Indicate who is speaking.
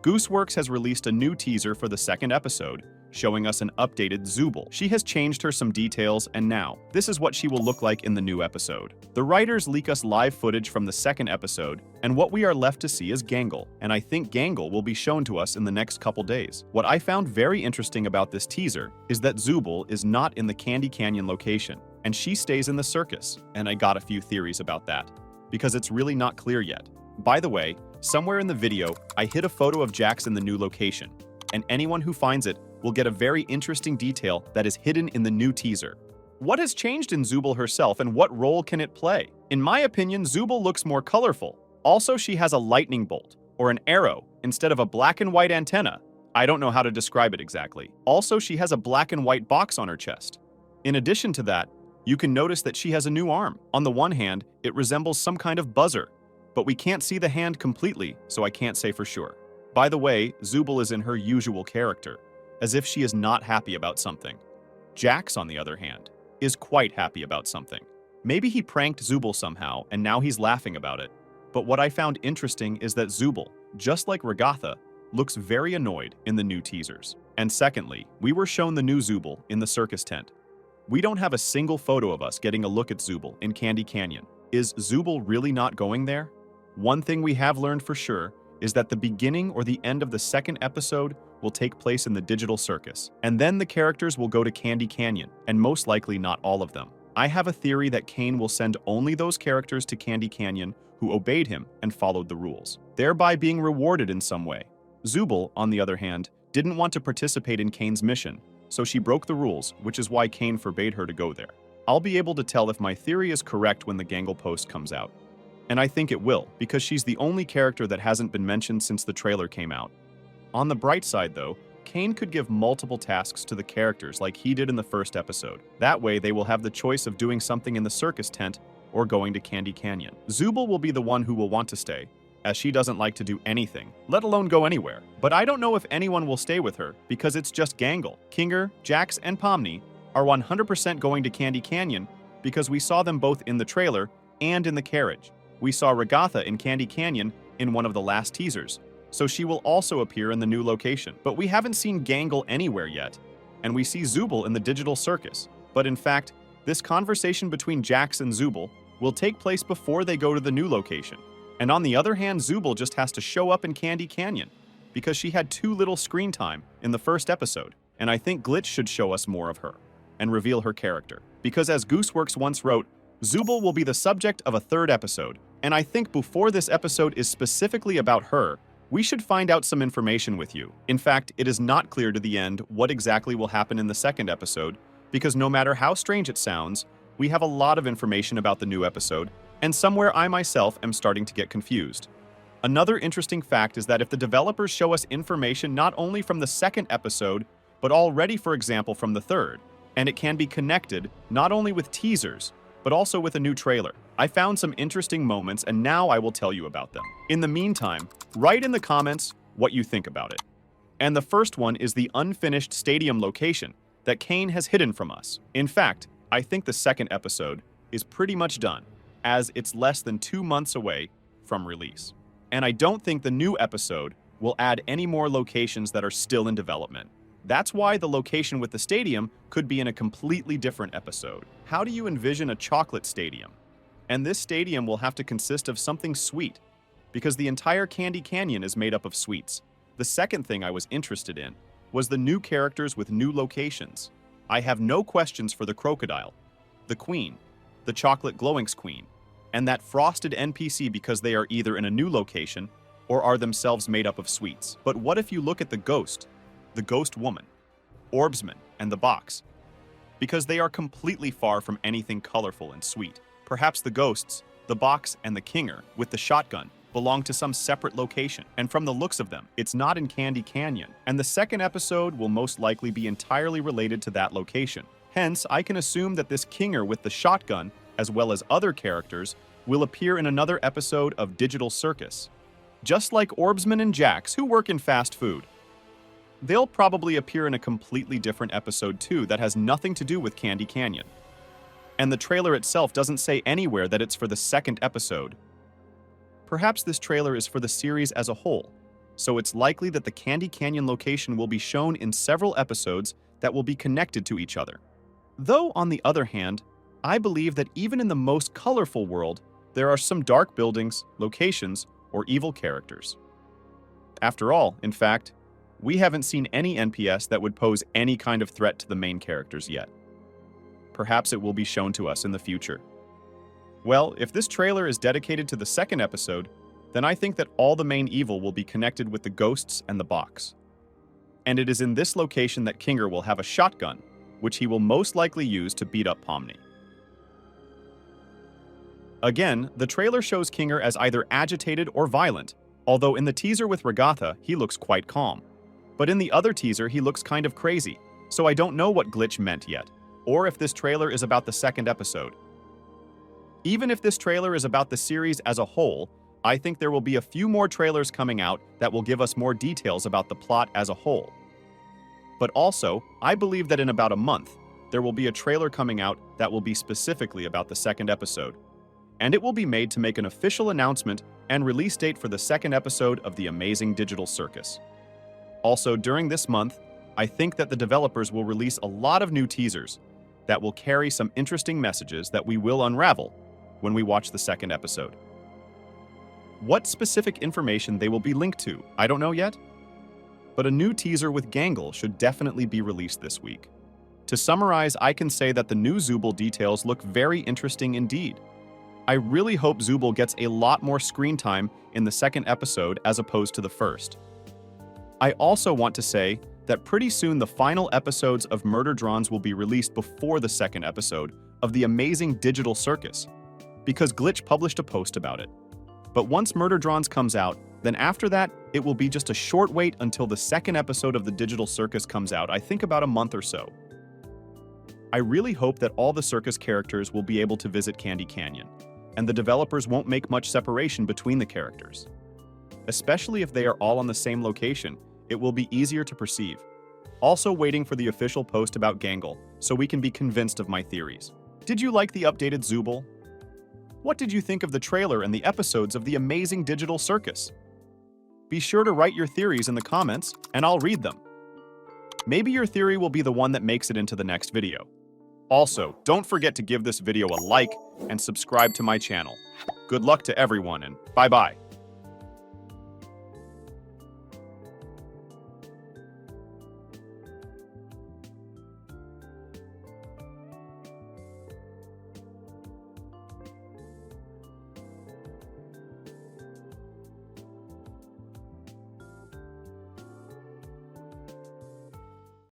Speaker 1: Gooseworx has released a new teaser for the second episode, showing us an updated Zubal. She has changed her some details, and now, this is what she will look like in the new episode. The writers leak us live footage from the second episode, and what we are left to see is Gangle, and I think Gangle will be shown to us in the next couple days. What I found very interesting about this teaser is that Zubal is not in the Candy Canyon location, and she stays in the circus, and I got a few theories about that, because it's really not clear yet. By the way, somewhere in the video, I hid a photo of Jax in the new location, and anyone who finds it will get a very interesting detail that is hidden in the new teaser. What has changed in Zubal herself, and what role can it play? In my opinion, Zubal looks more colorful. Also, she has a lightning bolt, or an arrow, instead of a black and white antenna. I don't know how to describe it exactly. Also, she has a black and white box on her chest. In addition to that, you can notice that she has a new arm. On the one hand, it resembles some kind of buzzer, but we can't see the hand completely, so I can't say for sure. By the way, Zubal is in her usual character, as if she is not happy about something. Jax, on the other hand, is quite happy about something. Maybe he pranked Zubal somehow, and now he's laughing about it. But what I found interesting is that Zubal, just like Regatha, looks very annoyed in the new teasers. And secondly, we were shown the new Zubal in the circus tent. We don't have a single photo of us getting a look at Zubal in Candy Canyon. Is Zubal really not going there? One thing we have learned for sure is that the beginning or the end of the second episode will take place in the Digital Circus, and then the characters will go to Candy Canyon, and most likely not all of them. I have a theory that Kane will send only those characters to Candy Canyon who obeyed him and followed the rules, thereby being rewarded in some way. Zubal, on the other hand, didn't want to participate in Kane's mission, so she broke the rules, which is why Kane forbade her to go there. I'll be able to tell if my theory is correct when the Gangle post comes out. And I think it will, because she's the only character that hasn't been mentioned since the trailer came out. On the bright side, though, Kane could give multiple tasks to the characters like he did in the first episode. That way, they will have the choice of doing something in the circus tent or going to Candy Canyon. Zubal will be the one who will want to stay, as she doesn't like to do anything, let alone go anywhere. But I don't know if anyone will stay with her, because it's just Gangle. Kinger, Jax, and Pomni are 100% going to Candy Canyon because we saw them both in the trailer and in the carriage. We saw Regatha in Candy Canyon in one of the last teasers, so she will also appear in the new location. But we haven't seen Gangle anywhere yet, and we see Zubal in the Digital Circus. But in fact, this conversation between Jax and Zubal will take place before they go to the new location. And on the other hand, Zubal just has to show up in Candy Canyon, because she had too little screen time in the first episode, and I think Glitch should show us more of her, and reveal her character. Because as Gooseworx once wrote, Zubal will be the subject of a third episode, and I think before this episode is specifically about her, we should find out some information with you. In fact, it is not clear to the end what exactly will happen in the second episode, because no matter how strange it sounds, we have a lot of information about the new episode, and somewhere I myself am starting to get confused. Another interesting fact is that if the developers show us information not only from the second episode, but already, for example, from the third, and it can be connected not only with teasers, but also with a new trailer. I found some interesting moments, and now I will tell you about them. In the meantime, write in the comments what you think about it. And the first one is the unfinished stadium location that Kane has hidden from us. In fact, I think the second episode is pretty much done, as it's less than 2 months away from release. And I don't think the new episode will add any more locations that are still in development. That's why the location with the stadium could be in a completely different episode. How do you envision a chocolate stadium? And this stadium will have to consist of something sweet, because the entire Candy Canyon is made up of sweets. The second thing I was interested in was the new characters with new locations. I have no questions for the crocodile, the queen, the chocolate glowinks queen, and that frosted NPC because they are either in a new location or are themselves made up of sweets. But what if you look at the ghost woman, Orbsman, and the box? Because they are completely far from anything colorful and sweet. Perhaps the ghosts, the box, and the Kinger with the shotgun belong to some separate location, and from the looks of them, it's not in Candy Canyon, and the second episode will most likely be entirely related to that location. Hence, I can assume that this Kinger with the shotgun, as well as other characters, will appear in another episode of Digital Circus. Just like Orbsman and Jax, who work in fast food. They'll probably appear in a completely different episode too that has nothing to do with Candy Canyon. And the trailer itself doesn't say anywhere that it's for the second episode. Perhaps this trailer is for the series as a whole, so it's likely that the Candy Canyon location will be shown in several episodes that will be connected to each other. Though, on the other hand, I believe that even in the most colorful world, there are some dark buildings, locations, or evil characters. After all, in fact, we haven't seen any NPS that would pose any kind of threat to the main characters yet. Perhaps it will be shown to us in the future. Well, if this trailer is dedicated to the second episode, then I think that all the main evil will be connected with the ghosts and the box. And it is in this location that Kinger will have a shotgun, which he will most likely use to beat up Pomni. Again, the trailer shows Kinger as either agitated or violent, although in the teaser with Regatha, he looks quite calm. But in the other teaser, he looks kind of crazy, so I don't know what glitch meant yet, or if this trailer is about the second episode. Even if this trailer is about the series as a whole, I think there will be a few more trailers coming out that will give us more details about the plot as a whole. But also, I believe that in about a month, there will be a trailer coming out that will be specifically about the second episode. And it will be made to make an official announcement and release date for the second episode of the amazing Digital Circus. Also, during this month, I think that the developers will release a lot of new teasers that will carry some interesting messages that we will unravel when we watch the second episode. What specific information they will be linked to, I don't know yet, but a new teaser with Gangle should definitely be released this week. To summarize, I can say that the new Zooble details look very interesting indeed. I really hope Zubal gets a lot more screen time in the second episode as opposed to the first. I also want to say that pretty soon the final episodes of Murder Drones will be released before the second episode of the amazing Digital Circus, because Glitch published a post about it. But once Murder Drones comes out, then after that, it will be just a short wait until the second episode of the Digital Circus comes out, I think about a month or so. I really hope that all the circus characters will be able to visit Candy Canyon, and the developers won't make much separation between the characters. Especially if they are all on the same location, it will be easier to perceive. Also waiting for the official post about Gangle, so we can be convinced of my theories. Did you like the updated Zubal? What did you think of the trailer and the episodes of the amazing Digital Circus? Be sure to write your theories in the comments, and I'll read them. Maybe your theory will be the one that makes it into the next video. Also, don't forget to give this video a like and subscribe to my channel. Good luck to everyone, and bye-bye.